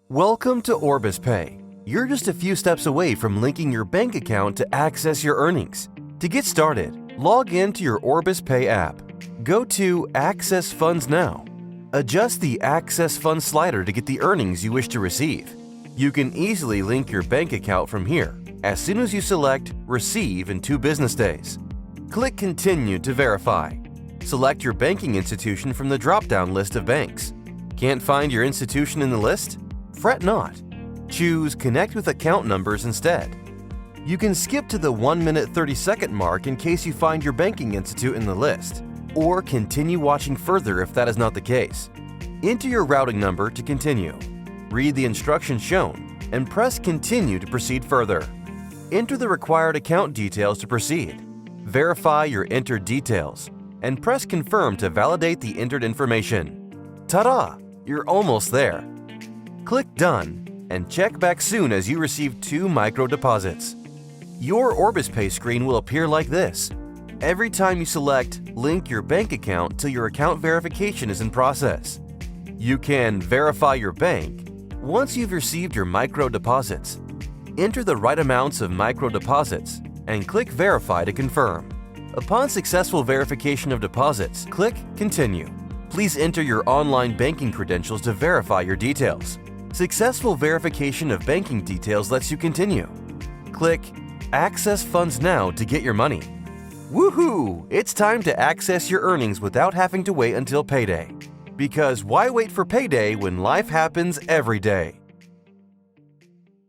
Welcome to OrbisPay. You're just a few steps away from linking your bank account to access your earnings. To get started, log in to your OrbisPay app. Go to Access Funds Now. Adjust the Access Funds slider to get the earnings you wish to receive. You can easily link your bank account from here as soon as you select Receive in 2 business days. Click Continue to verify. Select your banking institution from the drop-down list of banks. Can't find your institution in the list? Fret not. Choose Connect with account numbers instead. You can skip to the 1-minute 30-second mark in case you find your banking institute in the list, or continue watching further if that is not the case. Enter your routing number to continue. Read the instructions shown and press Continue to proceed further. Enter the required account details to proceed. Verify your entered details and press Confirm to validate the entered information. Ta-da! You're almost there. Click Done and check back soon as you receive 2 micro deposits. Your OrbisPay screen will appear like this. Every time you select Link your bank account till your account verification is in process. You can verify your bank once you've received your micro deposits. Enter the right amounts of micro deposits and click Verify to confirm. Upon successful verification of deposits, click Continue. Please enter your online banking credentials to verify your details. Successful verification of banking details lets you continue. Click Access Funds Now to get your money. Woohoo! It's time to access your earnings without having to wait until payday. Because why wait for payday when life happens every day?